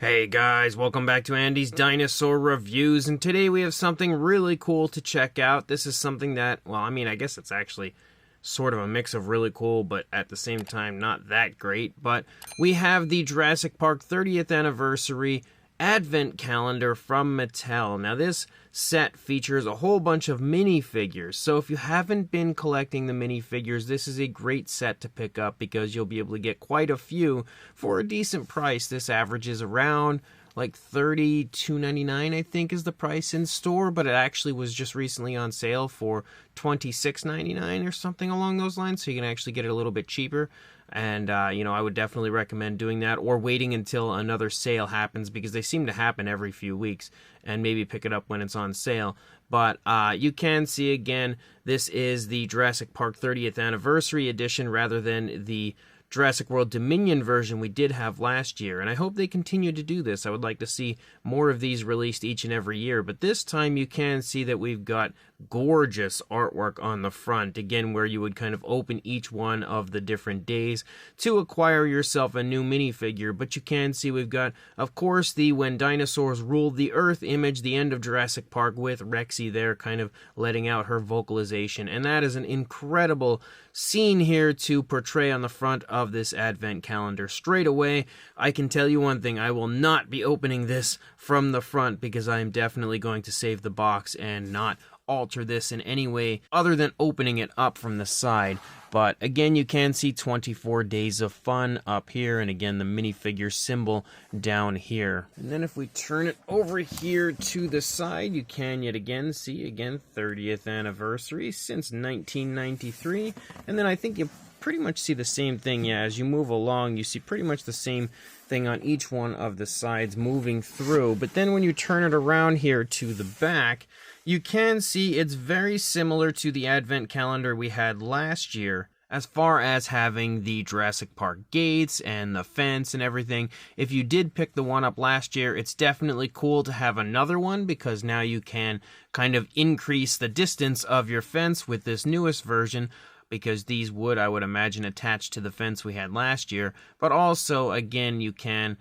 Hey guys, welcome back to Andy's Dinosaur Reviews, and today we have something really cool to check out. This is something that, well, I guess it's actually sort of a mix of really cool, but at the same time not that great. But we have the Jurassic Park 30th Anniversary Advent Calendar from Mattel. Now this set features a whole bunch of minifigures, so if you haven't been collecting the minifigures, this is a great set to pick up because you'll be able to get quite a few for a decent price. This averages around like $32.99, I think, is the price in store, but it actually was just recently on sale for $26.99 or something along those lines, so you can actually get it a little bit cheaper. And, I would definitely recommend doing that or waiting until another sale happens because they seem to happen every few weeks, and maybe pick it up when it's on sale. But you can see, again, this is the Jurassic Park 30th Anniversary Edition rather than the Jurassic World Dominion version we did have last year, and I hope they continue to do this. I would like to see more of these released each and every year, but this time you can see that we've got gorgeous artwork on the front, again, where you would kind of open each one of the different days to acquire yourself a new minifigure. But you can see we've got, of course, the When Dinosaurs Ruled the Earth image, the end of Jurassic Park, with Rexy there kind of letting out her vocalization, and that is an incredible scene here to portray on the front of this advent calendar. Straight away, I can tell you one thing: I will not be opening this from the front because I am definitely going to save the box and not alter this in any way other than opening it up from the side. But again, you can see 24 Days of Fun up here, and again the minifigure symbol down here. And then if we turn it over here to the side, you can yet again see, again, 30th anniversary since 1993. And then I think you pretty much see the same thing, yeah, as you move along, you see pretty much the same thing on each one of the sides moving through. But then when you turn it around here to the back, you can see it's very similar to the advent calendar we had last year, as far as having the Jurassic Park gates and the fence and everything. If you did pick the one up last year, it's definitely cool to have another one because now you can kind of increase the distance of your fence with this newest version, because these would, I would imagine, attach to the fence we had last year. But also, again, you can,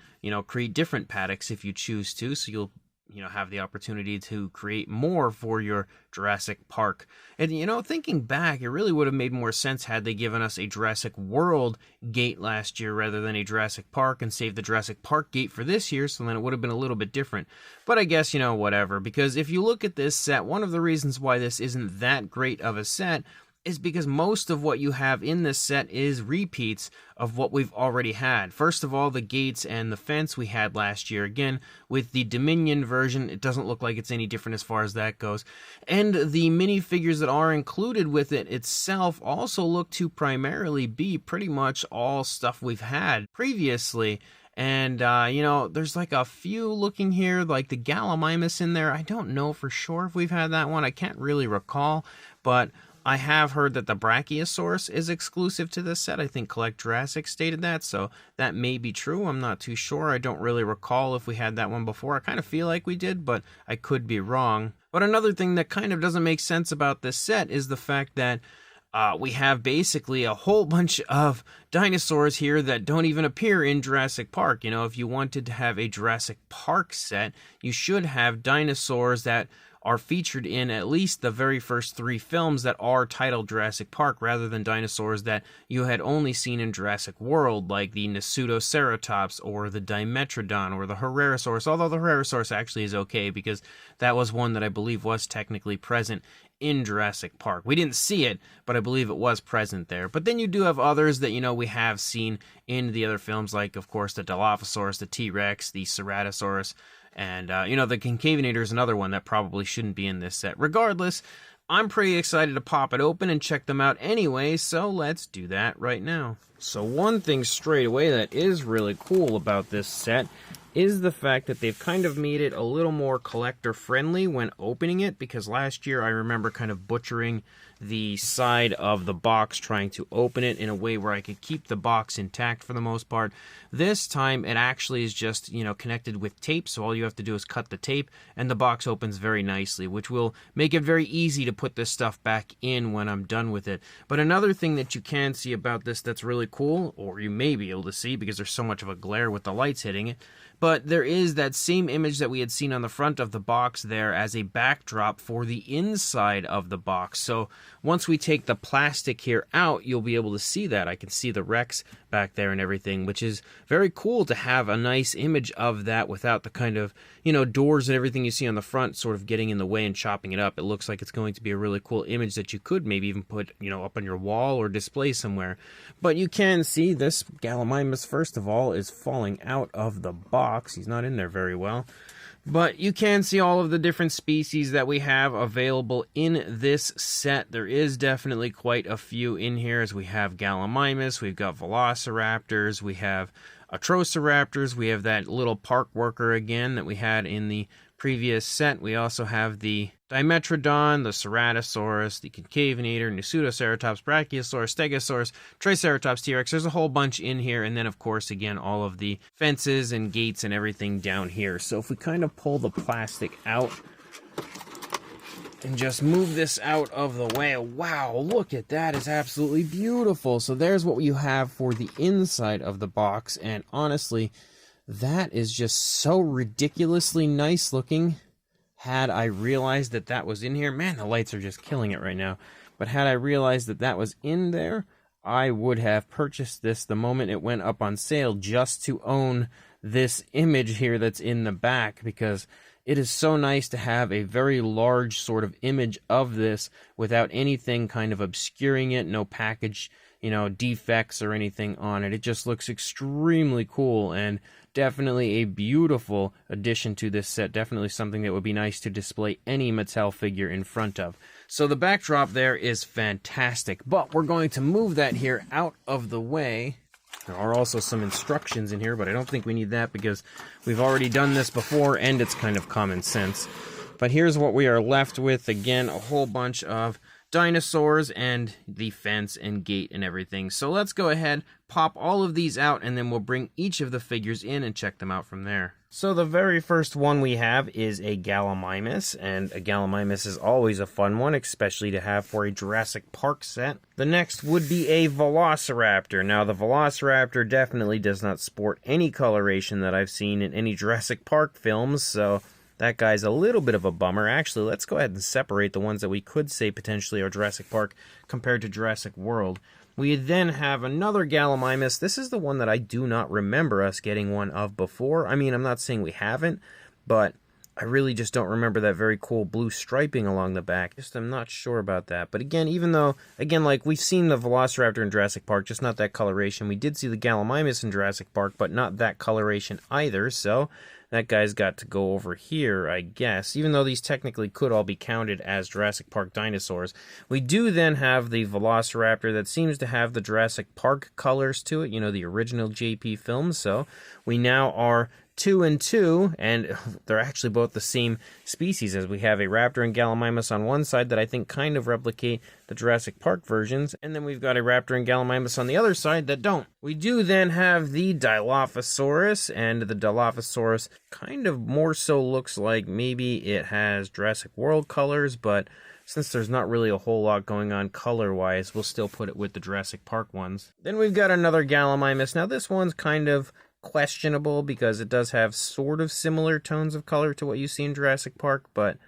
create different paddocks if you choose to, so you'll have the opportunity to create more for your Jurassic Park. And, thinking back, it really would have made more sense had they given us a Jurassic World gate last year rather than a Jurassic Park, and saved the Jurassic Park gate for this year, so then it would have been a little bit different. But I guess, whatever, because if you look at this set, one of the reasons why this isn't that great of a set is because most of what you have in this set is repeats of what we've already had. First of all, the gates and the fence we had last year. Again, with the Dominion version, it doesn't look like it's any different as far as that goes. And the minifigures that are included with it itself also look to primarily be pretty much all stuff we've had previously. And, there's like a few looking here, like the Gallimimus in there. I don't know for sure if we've had that one. I can't really recall, but I have heard that the Brachiosaurus is exclusive to this set. I think Collect Jurassic stated that, so that may be true. I'm not too sure. I don't really recall if we had that one before. I kind of feel like we did, but I could be wrong. But another thing that kind of doesn't make sense about this set is the fact that we have basically a whole bunch of dinosaurs here that don't even appear in Jurassic Park. If you wanted to have a Jurassic Park set, you should have dinosaurs that are featured in at least the very first 3 films that are titled Jurassic Park, rather than dinosaurs that you had only seen in Jurassic World, like the Nasutoceratops or the Dimetrodon or the Herrerasaurus, although the Herrerasaurus actually is okay because that was one that I believe was technically present in Jurassic Park. We didn't see it, but I believe it was present there. But then you do have others that, we have seen in the other films, like, of course, the Dilophosaurus, the T-Rex, the Ceratosaurus, and, the Concavenator is another one that probably shouldn't be in this set. Regardless, I'm pretty excited to pop it open and check them out anyway, so let's do that right now. So one thing straight away that is really cool about this set is the fact that they've kind of made it a little more collector friendly when opening it, because last year I remember kind of butchering the side of the box trying to open it in a way where I could keep the box intact for the most part. This time it actually is just, connected with tape, so all you have to do is cut the tape and the box opens very nicely, which will make it very easy to put this stuff back in when I'm done with it. But another thing that you can see about this that's really cool, or you may be able to see because there's so much of a glare with the lights hitting it, but there is that same image that we had seen on the front of the box there as a backdrop for the inside of the box. So once we take the plastic here out, you'll be able to see that. I can see the Rex back there and everything, which is very cool to have a nice image of that without the kind of, doors and everything you see on the front sort of getting in the way and chopping it up. It looks like it's going to be a really cool image that you could maybe even put, up on your wall or display somewhere. But you can see this Gallimimus, first of all, is falling out of the box. He's not in there very well. But you can see all of the different species that we have available in this set. There is definitely quite a few in here, as we have Gallimimus, we've got Velociraptors, we have Atrociraptors, we have that little park worker again that we had in the previous set. We also have the Dimetrodon, the Ceratosaurus, the Concavenator, Pseudoceratops, Brachiosaurus, Stegosaurus, Triceratops, T-Rex. There's a whole bunch in here, and then of course again all of the fences and gates and everything down here. So if we kind of pull the plastic out and just move this out of the way, wow, look at that, is absolutely beautiful. So there's what you have for the inside of the box, and honestly, that is just so ridiculously nice looking. Had I realized that that was in here, man, the lights are just killing it right now. But had I realized that that was in there, I would have purchased this the moment it went up on sale just to own this image here that's in the back, because it is so nice to have a very large sort of image of this without anything kind of obscuring it, no package, defects or anything on it. It just looks extremely cool and definitely a beautiful addition to this set. Definitely something that would be nice to display any Mattel figure in front of. So the backdrop there is fantastic, but we're going to move that here out of the way. There are also some instructions in here, but I don't think we need that because we've already done this before and it's kind of common sense. But here's what we are left with. Again, a whole bunch of dinosaurs and the fence and gate and everything. So let's go ahead, pop all of these out, and then we'll bring each of the figures in and check them out from there. So the very first one we have is a Gallimimus, and a Gallimimus is always a fun one, especially to have for a Jurassic Park set. The next would be a Velociraptor. Now the Velociraptor definitely does not sport any coloration that I've seen in any Jurassic Park films, so that guy's a little bit of a bummer. Actually, let's go ahead and separate the ones that we could say potentially are Jurassic Park compared to Jurassic World. We then have another Gallimimus. This is the one that I do not remember us getting one of before. I mean, I'm not saying we haven't, but I really just don't remember that very cool blue striping along the back. I'm not sure about that. But again, like we've seen the Velociraptor in Jurassic Park, just not that coloration. We did see the Gallimimus in Jurassic Park, but not that coloration either, so that guy's got to go over here, I guess, even though these technically could all be counted as Jurassic Park dinosaurs. We do then have the Velociraptor that seems to have the Jurassic Park colors to it, the original JP films, so we now are 2 and 2, and they're actually both the same species, as we have a Raptor and Gallimimus on one side that I think kind of replicate the Jurassic Park versions, and then we've got a Raptor and Gallimimus on the other side that don't. We do then have the Dilophosaurus, and the Dilophosaurus kind of more so looks like maybe it has Jurassic World colors, but since there's not really a whole lot going on color-wise, we'll still put it with the Jurassic Park ones. Then we've got another Gallimimus. Now this one's kind of questionable because it does have sort of similar tones of color to what you see in Jurassic Park, but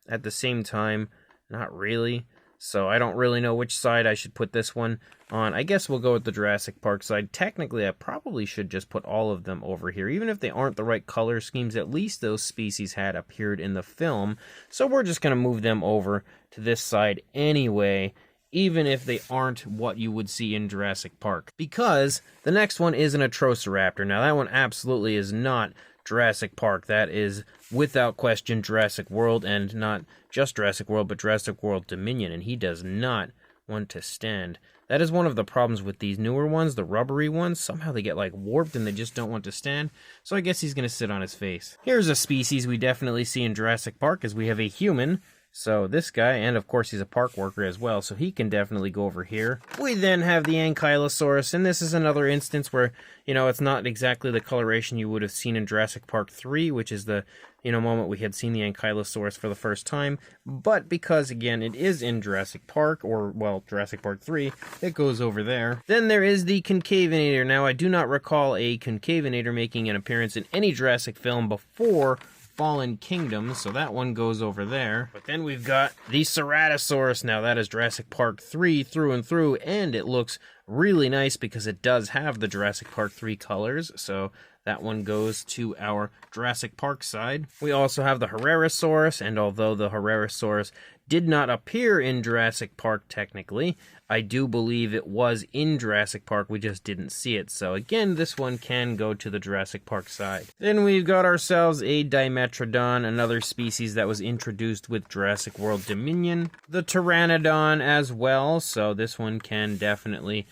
at the same time, not really. So I don't really know which side I should put this one on. I guess we'll go with the Jurassic Park side. Technically, I probably should just put all of them over here. Even if they aren't the right color schemes, at least those species had appeared in the film. So we're just going to move them over to this side anyway, even if they aren't what you would see in Jurassic Park. Because the next one is an Atrociraptor. Now that one absolutely is not Jurassic Park. That is, without question, Jurassic World, and not just Jurassic World, but Jurassic World Dominion, and he does not want to stand. That is one of the problems with these newer ones, the rubbery ones. Somehow they get like warped and they just don't want to stand, so I guess he's going to sit on his face. Here's a species we definitely see in Jurassic Park, as we have a human So this guy, and of course he's a park worker as well, so he can definitely go over here. We then have the Ankylosaurus, and this is another instance where, it's not exactly the coloration you would have seen in Jurassic Park 3, which is the, moment we had seen the Ankylosaurus for the first time. But because, again, it is in Jurassic Park, or, well, Jurassic Park 3, it goes over there. Then there is the Concavinator. Now, I do not recall a Concavinator making an appearance in any Jurassic film before Fallen Kingdom, so that one goes over there. But then we've got the Ceratosaurus. Now that is Jurassic Park 3 through and through, and it looks really nice because it does have the Jurassic Park 3 colors, so that one goes to our Jurassic Park side. We also have the Herrerasaurus, and although the Herrerasaurus did not appear in Jurassic Park technically, I do believe it was in Jurassic Park, we just didn't see it. So again, this one can go to the Jurassic Park side. Then we've got ourselves a Dimetrodon, another species that was introduced with Jurassic World Dominion. The Pteranodon as well, so this one can definitely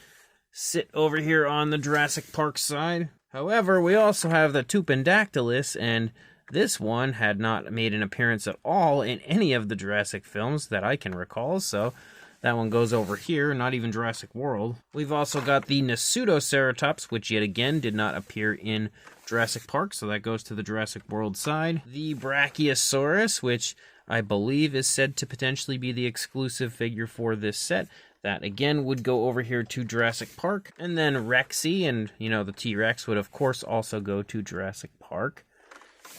sit over here on the Jurassic Park side. However, we also have the Tupandactylus, and this one had not made an appearance at all in any of the Jurassic films that I can recall, so that one goes over here, not even Jurassic World. We've also got the Nasutoceratops, which yet again did not appear in Jurassic Park, so that goes to the Jurassic World side. The Brachiosaurus, which I believe is said to potentially be the exclusive figure for this set. That, again, would go over here to Jurassic Park. And then Rexy, and, the T-Rex would, of course, also go to Jurassic Park.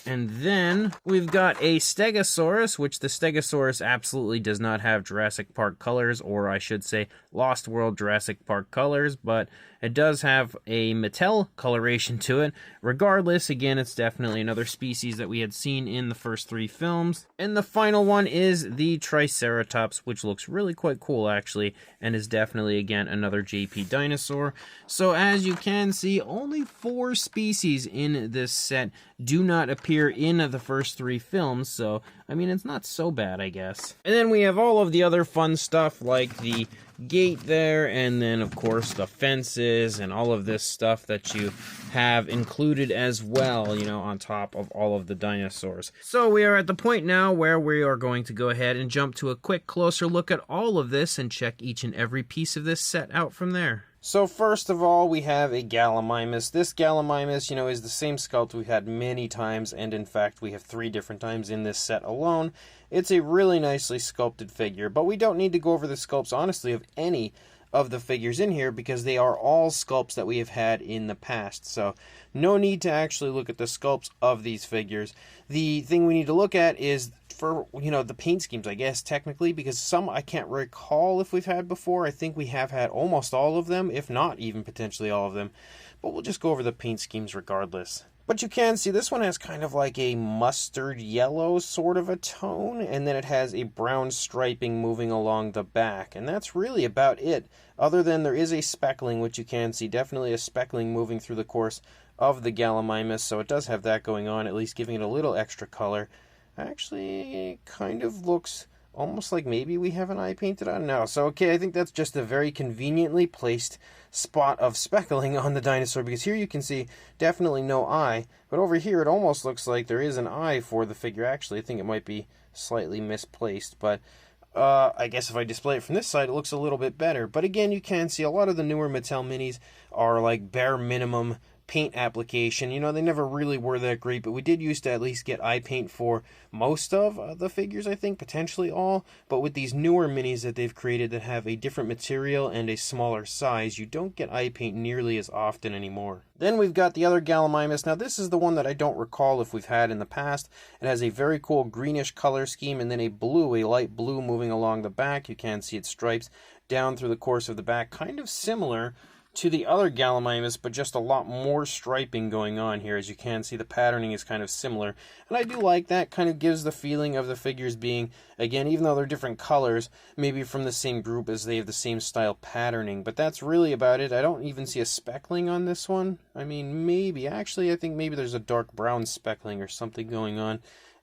And then we've got a Stegosaurus, which the Stegosaurus absolutely does not have Jurassic Park colors, or I should say Lost World Jurassic Park colors, but it does have a Mattel coloration to it. Regardless, again, it's definitely another species that we had seen in the first 3 films. And the final one is the Triceratops, which looks really quite cool, actually, and is definitely, again, another JP dinosaur. So as you can see, only 4 species in this set do not appear in the first 3 films, so, I mean, it's not so bad, I guess. And then we have all of the other fun stuff, like the gate there, and then, of course, the fences, and all of this stuff that you have included as well, on top of all of the dinosaurs. So we are at the point now where we are going to go ahead and jump to a quick closer look at all of this and check each and every piece of this set out from there. So first of all, we have a Gallimimus. This Gallimimus, is the same sculpt we've had many times, and in fact we have 3 different times in this set alone. It's a really nicely sculpted figure, but we don't need to go over the sculpts, honestly, of any of the figures in here, because they are all sculpts that we have had in the past. So no need to actually look at the sculpts of these figures. The thing we need to look at is for, the paint schemes, I guess, technically, because some I can't recall if we've had before. I think we have had almost all of them, if not even potentially all of them. But we'll just go over the paint schemes regardless. But you can see this one has kind of like a mustard yellow sort of a tone, and then it has a brown striping moving along the back, and that's really about it, other than there is a speckling, which you can see, definitely a speckling moving through the course of the Gallimimus, so it does have that going on, at least giving it a little extra color. Actually, it kind of looks almost like maybe we have an eye painted on now. So, okay, I think that's just a very conveniently placed spot of speckling on the dinosaur, because here you can see definitely no eye, but over here it almost looks like there is an eye for the figure. Actually, I think it might be slightly misplaced, but I guess if I display it from this side, it looks a little bit better. But again, you can see a lot of the newer Mattel Minis are like bare minimum paint application. They never really were that great, but we did used to at least get eye paint for most of the figures, I think, potentially all. But with these newer minis that they've created that have a different material and a smaller size, you don't get eye paint nearly as often anymore. Then we've got the other Gallimimus. Now this is the one that I don't recall if we've had in the past. It has a very cool greenish color scheme, and then a light blue moving along the back. You can see its stripes down through the course of the back, kind of similar to the other Gallimimus, but just a lot more striping going on here. As you can see, the patterning is kind of similar, and I do like that. Kind of gives the feeling of the figures being, again, even though they're different colors, maybe from the same group as they have the same style patterning, but that's really about it. I don't even see a speckling on this one. I mean, maybe, actually, I think maybe there's a dark brown speckling or something going on.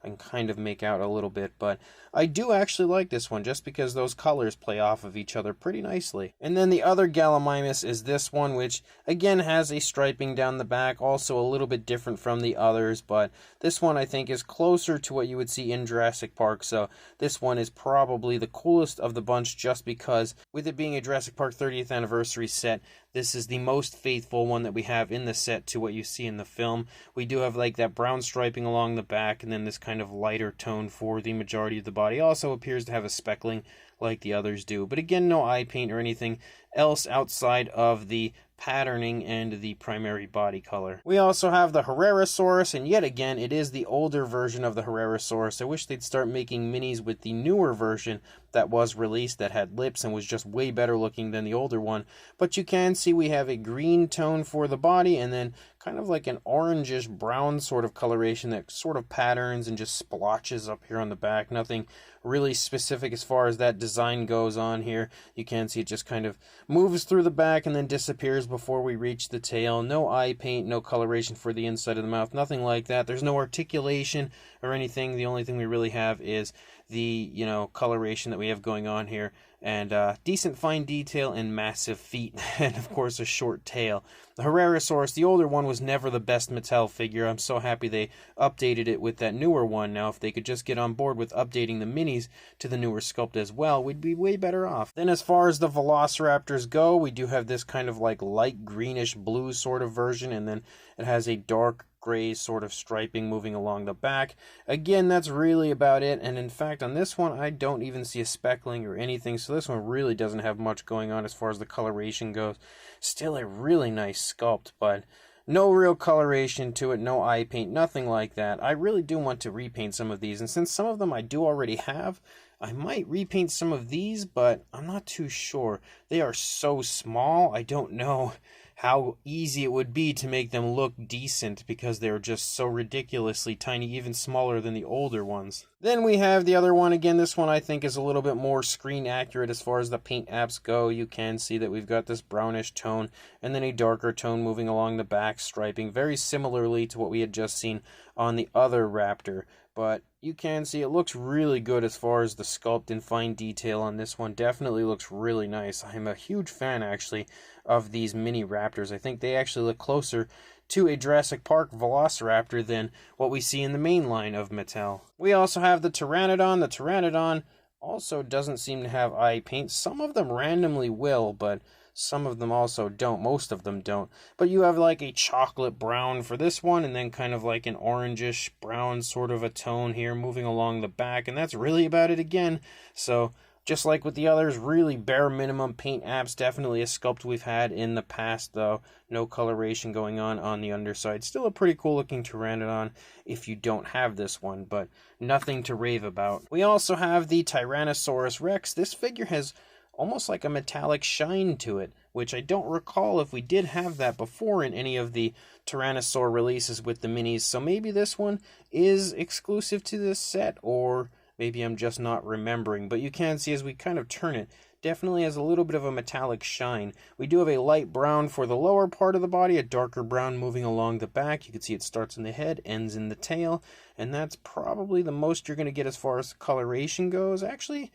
I can kind of make out a little bit, but I do actually like this one just because those colors play off of each other pretty nicely. And then the other Gallimimus is this one, which again has a striping down the back, also a little bit different from the others, but this one I think is closer to what you would see in Jurassic Park, so this one is probably the coolest of the bunch just because with it being a Jurassic Park 30th anniversary set, this is the most faithful one that we have in the set to what you see in the film. We do have like that brown striping along the back and then this kind of lighter tone for the majority of the body. Also appears to have a speckling like the others do. But again, no eye paint or anything else outside of the patterning and the primary body color. We also have the Herrerasaurus, and yet again, it is the older version of the Herrerasaurus. I wish they'd start making minis with the newer version that was released that had lips and was just way better looking than the older one. But you can see we have a green tone for the body and then kind of like an orangish brown sort of coloration that sort of patterns and just splotches up here on the back. Nothing really specific as far as that design goes on here. You can see it just kind of moves through the back and then disappears before we reach the tail. No eye paint, no coloration for the inside of the mouth, nothing like that. There's no articulation or anything. The only thing we really have is the, coloration that we have going on here, and decent fine detail and massive feet, and of course a short tail. The Herrerasaurus, the older one, was never the best Mattel figure. I'm so happy they updated it with that newer one. Now, if they could just get on board with updating the minis to the newer sculpt as well, we'd be way better off. Then as far as the Velociraptors go, we do have this kind of like light greenish blue sort of version, and then it has a dark gray sort of striping moving along the back. Again, that's really about it, and in fact on this one I don't even see a speckling or anything, so this one really doesn't have much going on as far as the coloration goes. Still a really nice sculpt, but no real coloration to it, no eye paint, nothing like that. I really do want to repaint some of these, and since some of them I do already have, I might repaint some of these, but I'm not too sure. They are so small, I don't know how easy it would be to make them look decent because they're just so ridiculously tiny, even smaller than the older ones. Then we have the other one. Again, this one I think is a little bit more screen accurate as far as the paint apps go. You can see that we've got this brownish tone and then a darker tone moving along the back striping, very similarly to what we had just seen on the other Raptor. But you can see it looks really good as far as the sculpt and fine detail on this one. Definitely looks really nice. I'm a huge fan, actually, of these mini Raptors. I think they actually look closer to a Jurassic Park Velociraptor than what we see in the main line of Mattel. We also have the Pteranodon. The Pteranodon also doesn't seem to have eye paint. Some of them randomly will, but some of them also don't. Most of them don't. But you have like a chocolate brown for this one, and then kind of like an orangish brown sort of a tone here moving along the back, and that's really about it again. So just like with the others, really bare minimum paint apps. Definitely a sculpt we've had in the past, though. No coloration going on the underside. Still a pretty cool looking Pteranodon if you don't have this one, but nothing to rave about. We also have the Tyrannosaurus Rex. This figure has almost like a metallic shine to it, which I don't recall if we did have that before in any of the Tyrannosaur releases with the minis. So maybe this one is exclusive to this set, or maybe I'm just not remembering. But you can see as we kind of turn it, definitely has a little bit of a metallic shine. We do have a light brown for the lower part of the body, a darker brown moving along the back. You can see it starts in the head, ends in the tail, and that's probably the most you're going to get as far as coloration goes. Actually,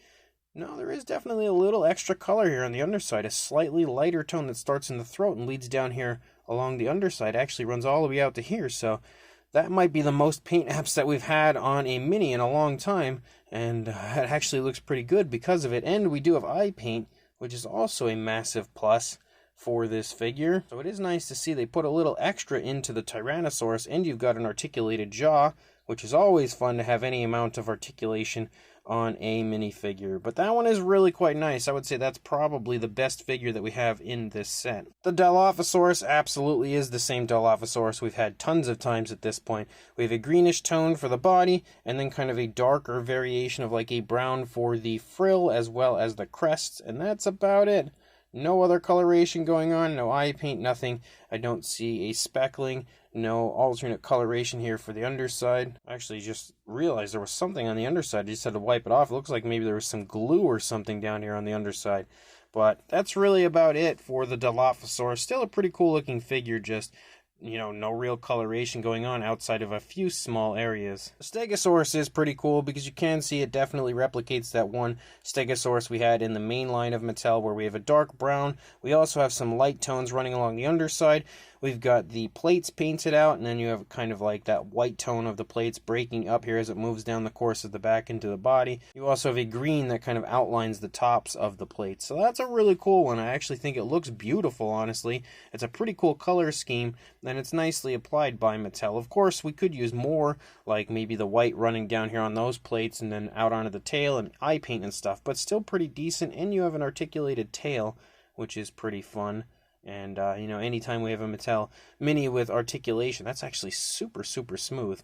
no, there is definitely a little extra color here on the underside. A slightly lighter tone that starts in the throat and leads down here along the underside. Actually runs all the way out to here, so that might be the most paint apps that we've had on a mini in a long time, and it actually looks pretty good because of it. And we do have eye paint, which is also a massive plus for this figure. So it is nice to see they put a little extra into the Tyrannosaurus, and you've got an articulated jaw, which is always fun to have any amount of articulation on a minifigure. But that one is really quite nice. I would say that's probably the best figure that we have in this set. The Dilophosaurus absolutely is the same Dilophosaurus we've had tons of times at this point. We have a greenish tone for the body, and then kind of a darker variation of like a brown for the frill as well as the crests, and that's about it. No other coloration going on, no eye paint, nothing. I don't see a speckling, no alternate coloration here for the underside. I actually just realized there was something on the underside. I just had to wipe it off. It looks like maybe there was some glue or something down here on the underside. But that's really about it for the Dilophosaurus. Still a pretty cool looking figure, just no real coloration going on outside of a few small areas. The Stegosaurus is pretty cool because you can see it definitely replicates that one Stegosaurus we had in the main line of Mattel where we have a dark brown. We also have some light tones running along the underside. We've got the plates painted out, and then you have kind of like that white tone of the plates breaking up here as it moves down the course of the back into the body. You also have a green that kind of outlines the tops of the plates. So that's a really cool one. I actually think it looks beautiful, honestly. It's a pretty cool color scheme, and it's nicely applied by Mattel. Of course, we could use more, like maybe the white running down here on those plates and then out onto the tail and eye paint and stuff, but still pretty decent, and you have an articulated tail, which is pretty fun. And, anytime we have a Mattel Mini with articulation, that's actually super, super smooth.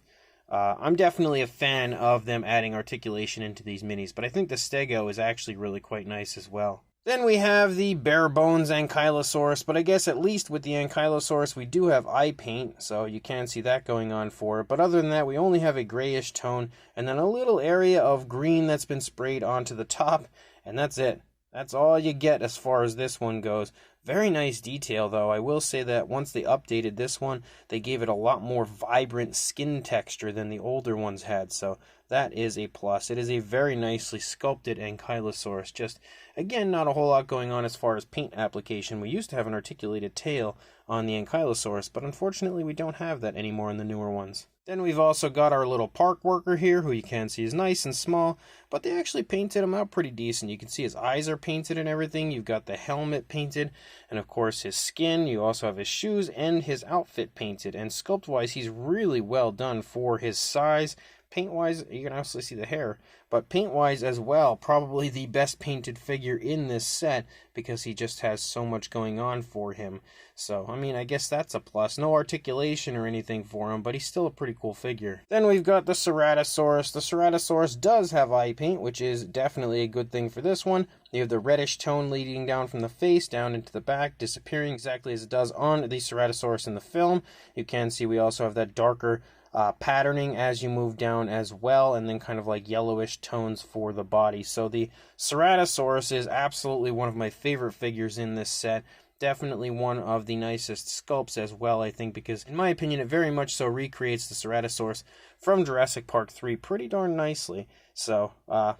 I'm definitely a fan of them adding articulation into these minis, but I think the Stego is actually really quite nice as well. Then we have the bare bones Ankylosaurus, but I guess at least with the Ankylosaurus we do have eye paint, so you can see that going on for it. But other than that, we only have a grayish tone, and then a little area of green that's been sprayed onto the top, and that's it. That's all you get as far as this one goes. Very nice detail, though. I will say that once they updated this one, they gave it a lot more vibrant skin texture than the older ones had, so that is a plus. It is a very nicely sculpted Ankylosaurus. Just, again, not a whole lot going on as far as paint application. We used to have an articulated tail on the Ankylosaurus, but unfortunately we don't have that anymore in the newer ones. Then we've also got our little park worker here, who you can see is nice and small, but they actually painted him out pretty decent. You can see his eyes are painted and everything. You've got the helmet painted, and of course his skin. You also have his shoes and his outfit painted, and sculpt-wise, he's really well done for his size. Paint-wise, you can also see the hair, but paint-wise as well, probably the best painted figure in this set because he just has so much going on for him. So, I mean, I guess that's a plus. No articulation or anything for him, but he's still a pretty cool figure. Then we've got the Ceratosaurus. The Ceratosaurus does have eye paint, which is definitely a good thing for this one. You have the reddish tone leading down from the face down into the back, disappearing exactly as it does on the Ceratosaurus in the film. You can see we also have that darker patterning as you move down as well, and then kind of like yellowish tones for the body. So the Ceratosaurus is absolutely one of my favorite figures in this set. Definitely one of the nicest sculpts as well, I think, because in my opinion it very much so recreates the Ceratosaurus from Jurassic Park 3 pretty darn nicely. So,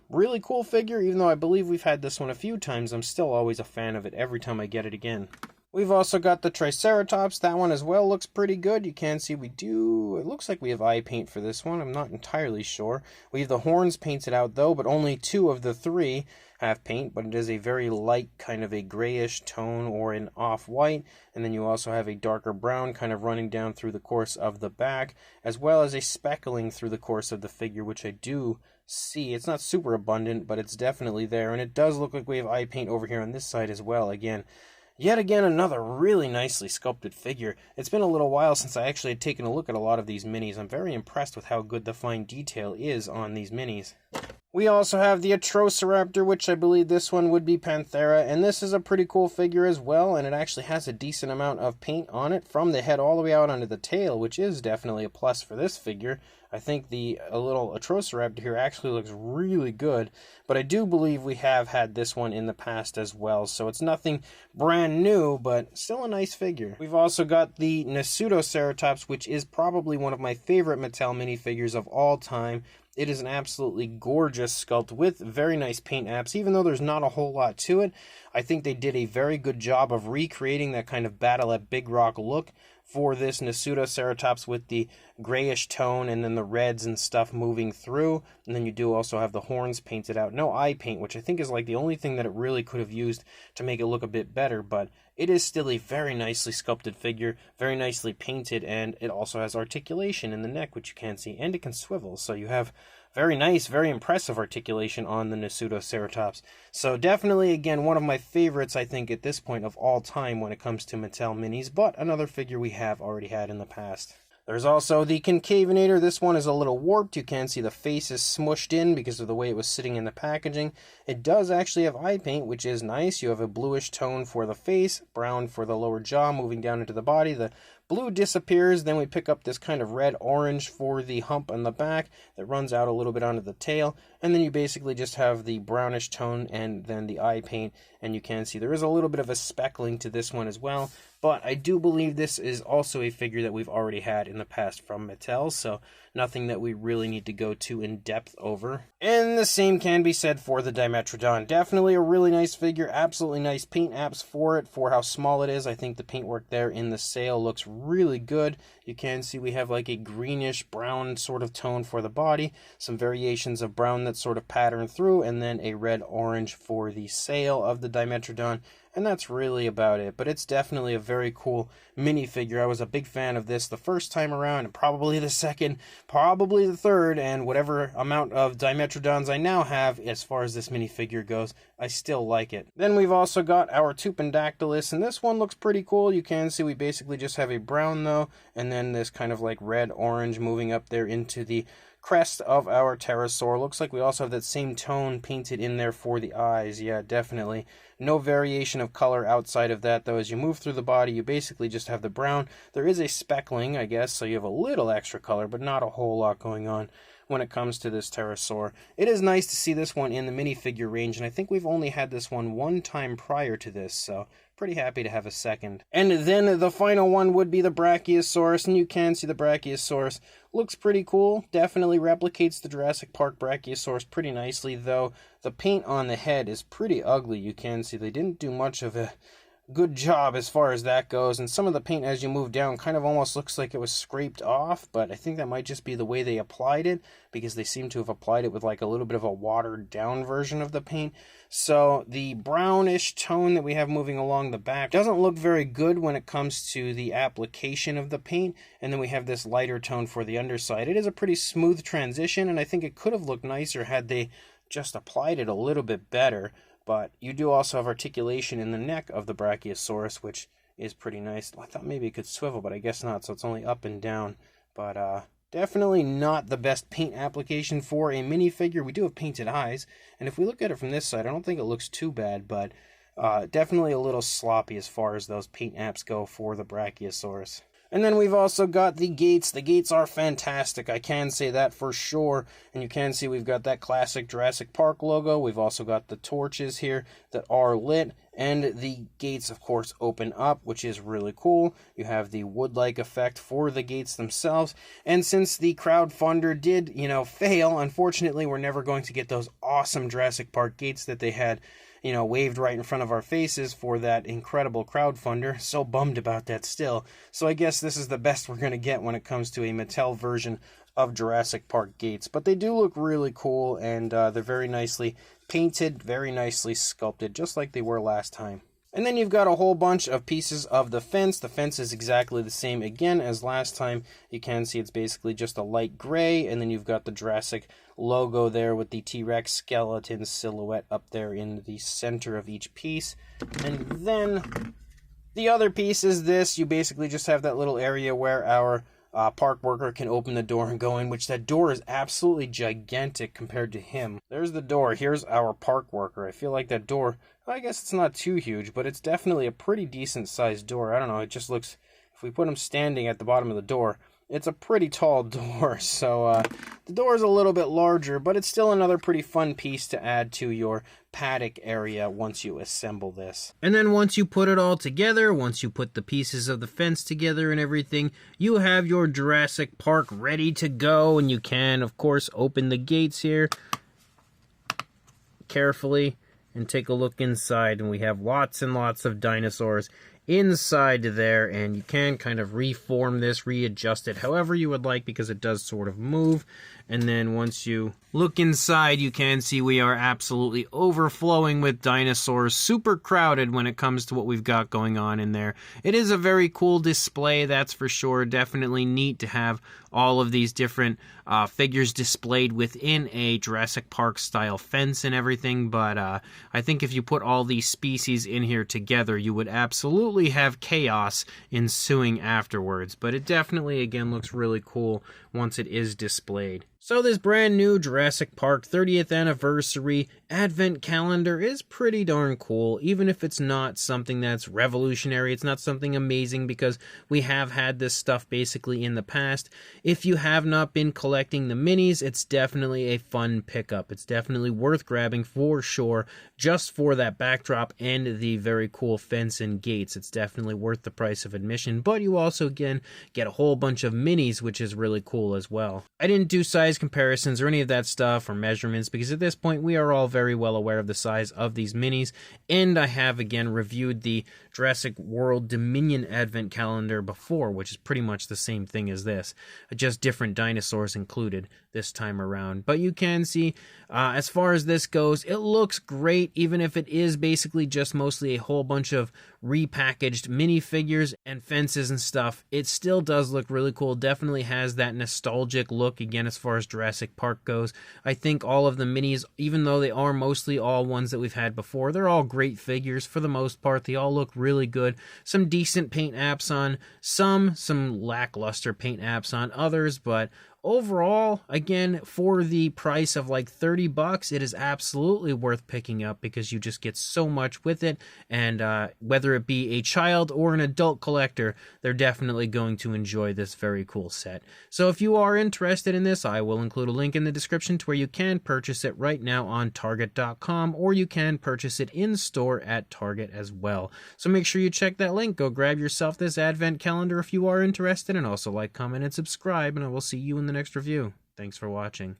really cool figure. Even though I believe we've had this one a few times, I'm still always a fan of it every time I get it again. We've also got the Triceratops. That one as well looks pretty good. You can see it looks like we have eye paint for this one. I'm not entirely sure. We have the horns painted out though, but only 2 of the 3 have paint, but it is a very light kind of a grayish tone or an off-white. And then you also have a darker brown kind of running down through the course of the back, as well as a speckling through the course of the figure, which I do see. It's not super abundant, but it's definitely there. And it does look like we have eye paint over here on this side as well. Yet again, another really nicely sculpted figure. It's been a little while since I actually had taken a look at a lot of these minis. I'm very impressed with how good the fine detail is on these minis. We also have the Atrociraptor, which I believe this one would be Panthera, and this is a pretty cool figure as well, and it actually has a decent amount of paint on it from the head all the way out onto the tail, which is definitely a plus for this figure. I think the little Atrociraptor here actually looks really good, but I do believe we have had this one in the past as well, so it's nothing brand new, but still a nice figure. We've also got the Nasutoceratops, which is probably one of my favorite Mattel minifigures of all time. It is an absolutely gorgeous sculpt with very nice paint apps. Even though there's not a whole lot to it, I think they did a very good job of recreating that kind of Battle at Big Rock look for this Nasutoceratops with the grayish tone and then the reds and stuff moving through. And then you do also have the horns painted out. No eye paint, which I think is like the only thing that it really could have used to make it look a bit better, but it is still a very nicely sculpted figure, very nicely painted, and it also has articulation in the neck, which you can see, and it can swivel. So you have very nice, very impressive articulation on the Nasutoceratops. So definitely, again, one of my favorites, I think, at this point of all time when it comes to Mattel Minis, but another figure we have already had in the past. There's also the Concavinator. This one is a little warped. You can see the face is smushed in because of the way it was sitting in the packaging. It does actually have eye paint, which is nice. You have a bluish tone for the face, brown for the lower jaw moving down into the body. The blue disappears, then we pick up this kind of red-orange for the hump on the back that runs out a little bit onto the tail, and then you basically just have the brownish tone and then the eye paint, and you can see there is a little bit of a speckling to this one as well, But I do believe this is also a figure that we've already had in the past from Mattel, so nothing that we really need to go too in depth over. And the same can be said for the Dimetrodon. Definitely a really nice figure, absolutely nice paint apps for it, for how small it is. I think the paintwork there in the sail looks really good. You can see we have like a greenish brown sort of tone for the body, some variations of brown that sort of pattern through, and then a red-orange for the sail of the Dimetrodon. And that's really about it, but it's definitely a very cool minifigure. I was a big fan of this the first time around, and probably the second, probably the third, and whatever amount of Dimetrodons I now have as far as this minifigure goes, I still like it. Then we've also got our Tupendactylus, and this one looks pretty cool. You can see we basically just have a brown though, and then this kind of like red-orange moving up there into the crest of our pterosaur. Looks like we also have that same tone painted in there for the eyes. Yeah, definitely. No variation of color outside of that, though. As you move through the body, you basically just have the brown. There is a speckling, I guess, so you have a little extra color, but not a whole lot going on when it comes to this pterosaur. It is nice to see this one in the minifigure range, and I think we've only had this one time prior to this, so pretty happy to have a second. And then the final one would be the Brachiosaurus, and you can see the Brachiosaurus looks pretty cool. Definitely replicates the Jurassic Park Brachiosaurus pretty nicely, though the paint on the head is pretty ugly. You can see they didn't do much of a good job as far as that goes, and some of the paint as you move down kind of almost looks like it was scraped off, but I think that might just be the way they applied it, because they seem to have applied it with like a little bit of a watered down version of the paint. So the brownish tone that we have moving along the back doesn't look very good when it comes to the application of the paint, and then we have this lighter tone for the underside. It is a pretty smooth transition, and I think it could have looked nicer had they just applied it a little bit better. But you do also have articulation in the neck of the Brachiosaurus, which is pretty nice. I thought maybe it could swivel, but I guess not, so it's only up and down. But definitely not the best paint application for a minifigure. We do have painted eyes, and if we look at it from this side, I don't think it looks too bad, but definitely a little sloppy as far as those paint apps go for the Brachiosaurus. And then we've also got the gates. The gates are fantastic, I can say that for sure. And you can see we've got that classic Jurassic Park logo. We've also got the torches here that are lit. And the gates, of course, open up, which is really cool. You have the wood-like effect for the gates themselves. And since the crowdfunder did, fail, unfortunately, we're never going to get those awesome Jurassic Park gates that they had waved right in front of our faces for that incredible crowdfunder. So bummed about that still. So I guess this is the best we're going to get when it comes to a Mattel version of Jurassic Park gates. But they do look really cool, and they're very nicely painted, very nicely sculpted, just like they were last time. And then you've got a whole bunch of pieces of the fence. The fence is exactly the same again as last time. You can see it's basically just a light gray, and then you've got the Jurassic logo there with the T-Rex skeleton silhouette up there in the center of each piece. And then the other piece is this. You basically just have that little area where our park worker can open the door and go in, which that door is absolutely gigantic compared to him. There's the door. Here's our park worker. I feel like that door, I guess it's not too huge, but it's definitely a pretty decent sized door. I don't know, it just looks, if we put him standing at the bottom of the door, it's a pretty tall door. So the door is a little bit larger, but it's still another pretty fun piece to add to your paddock area once you assemble this. And then once you put it all together, once you put the pieces of the fence together and everything, you have your Jurassic Park ready to go, and you can, of course, open the gates here carefully and take a look inside, and we have lots and lots of dinosaurs inside there, and you can kind of reform this, readjust it however you would like, because it does sort of move. And then once you look inside, you can see we are absolutely overflowing with dinosaurs, super crowded when it comes to what we've got going on in there. It is a very cool display, that's for sure. Definitely neat to have all of these different figures displayed within a Jurassic Park style fence and everything, but I think if you put all these species in here together, you would absolutely have chaos ensuing afterwards. But it definitely, again, looks really cool once it is displayed. So this brand new Jurassic Park 30th anniversary advent calendar is pretty darn cool, even if it's not something that's revolutionary. It's not something amazing because we have had this stuff basically in the past. If you have not been collecting the minis, it's definitely a fun pickup. It's definitely worth grabbing for sure, just for that backdrop and the very cool fence and gates. It's definitely worth the price of admission, but you also, again, get a whole bunch of minis, which is really cool as well. I didn't do size comparisons or any of that stuff or measurements because at this point we are all very well aware of the size of these minis, and I have again reviewed the Jurassic World Dominion Advent Calendar before, which is pretty much the same thing as this, just different dinosaurs included this time around. But you can see, as far as this goes, it looks great, even if it is basically just mostly a whole bunch of repackaged minifigures and fences and stuff. It still does look really cool. Definitely has that nostalgic look again as far as Jurassic Park goes. I think all of the minis, even though they are mostly all ones that we've had before, they're all great figures for the most part. They all look really good. Some decent paint apps on some lackluster paint apps on others, but overall, again, for the price of like $30, it is absolutely worth picking up because you just get so much with it. And whether it be a child or an adult collector, they're definitely going to enjoy this very cool set. So if you are interested in this, I will include a link in the description to where you can purchase it right now on Target.com, or you can purchase it in store at Target as well. So make sure you check that link. Go grab yourself this advent calendar if you are interested, and also like, comment, and subscribe, and I will see you in the next review. Thanks for watching.